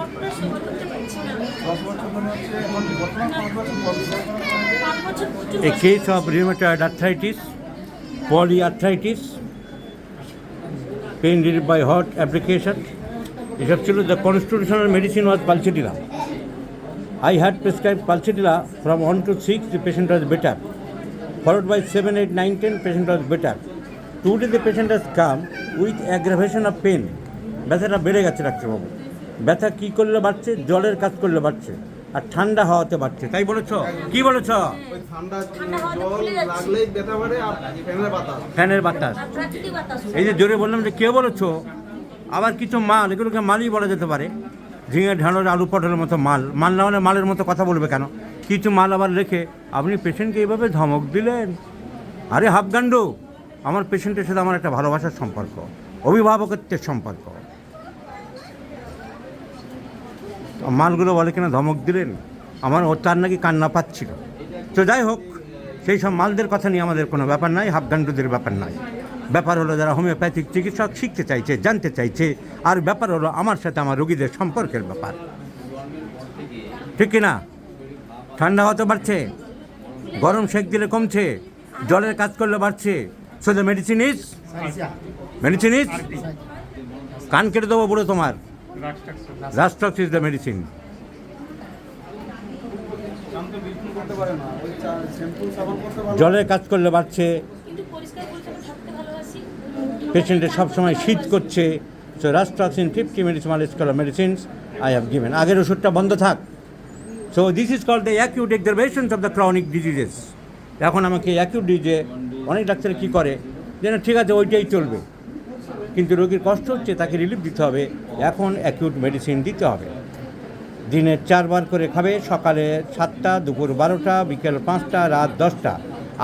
Corporate সহ্য করতে পারছি না। 10 বছর ধরে হচ্ছে, এখন বর্তমান 5 বছর পর 5 বছর প্রচুর A case of rheumatoid arthritis, polyarthritis, pain relief by hot application. এসব ছিল। The constitutional medicine was Pulsatilla. I had prescribed Pulsatilla from 1 to 6, the patient was better. Followed by 7, 8, 9, 10, patient was better. Today the patient has come with aggravation of pain. ব্যথাটা বেড়ে গেছে ডাক্তারবাবু। ব্যথা কী করলে বাড়ছে? জলের কাজ করলে বাড়ছে, আর ঠান্ডা হাওয়াতে বাড়ছে। তাই বলেছ? কি বলেছ? ওই ঠান্ডা হাওয়াতে জল ফুলে যাচ্ছি। লাগলেই ব্যথা বাড়ে, আর ফ্যানের বাতাস। ফ্যানের বাতাস। আর প্রাকৃতিক বাতাস। এই যে জোরে বললাম যে কে বলেছো? আবার কিছু মাল, এগুলোকে মালই বলা যেতে পারে। ঝিঙে ঢাঁড়র আলু পটলের মতো মাল, মাল না হলে মালের মতো কথা বলবে কেন? কিছু মাল আবার রেখে আপনি পেশেন্টকে এইভাবে ধমক দিলেন। আরে হাফগান্ডু, আমার পেশেন্টের সাথে আমার একটা ভালোবাসার সম্পর্ক, অভিভাবকত্বের সম্পর্ক। মালগুলো বলে কিনা ধমক দিলেন, আমার ও তার নাকি কান্না পাচ্ছিল। তো যাই হোক, সেই সব মালদের কথা নিয়ে আমাদের কোনো ব্যাপার নাই, হাফগান্ডুদের ব্যাপার নাই। ব্যাপার হলো যারা হোমিওপ্যাথিক চিকিৎসক শিখতে চাইছে, জানতে চাইছে, আর ব্যাপার হলো আমার সাথে আমার রোগীদের সম্পর্কের ব্যাপার। ঠিক কিনা? ঠান্ডা হতে বাড়ছে, গরম সেক দিলে কমছে, জলের কাজ করলে বাড়ছে। সো দ্য মেডিসিন ইজ কান কেটে দেবো বুড়ো তোমার। রাস্টক্স ইজ দ্য মেডিসিন। করতে পারে না, ওই শ্যাম্পু সাবান করতে পারে না। জলের কাজ করলে বাড়ছে, কিন্তু পরিষ্কার পরিচ্ছন্ন থাকতে ভালোবাসি। পেশেন্টের সবসময় শীত করছে। সো রাস্টক্সিন 50 মিলিসিমাল square medicines I have given. আগের ওষুধটা বন্ধ থাক। So this is called the acute exacerbations of the chronic diseases. এখন আমাকে অ্যাকিউট ডিজে অনেক ডাক্তার কী করে, যে না ঠিক আছে ওইটাই চলবে, কিন্তু রোগীর কষ্ট হচ্ছে, তাকে রিলিফ দিতে হবে, এখন অ্যাকিউট মেডিসিন দিতে হবে। দিনে 4 বার করে খাবে, সকালে 7টা, দুপুর 12টা, বিকেল 5টা, রাত 10টা।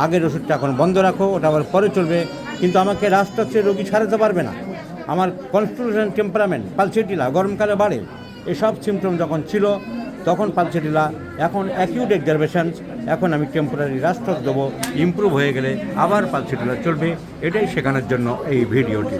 আগের ওষুধটা এখন বন্ধ রাখো, ওটা আবার পরে চলবে। কিন্তু আমাকে রাস্টক্সের রোগী সারাতে পারবে না। আমার কনস্টিটিউশন টেম্পারামেন্ট, পালসেটিলা গরমকালে বাড়ে, এসব সিমটম যখন ছিল তখন পালসেটিলা, এখন অ্যাকিউট এক্সারবেশনস, এখন আমি টেম্পোরারি রাস্টক্স দেবো। ইমপ্রুভ হয়ে গেলে আবার পালসেটিলা চলবে। এটাই শেখানোর জন্য এই ভিডিওটি।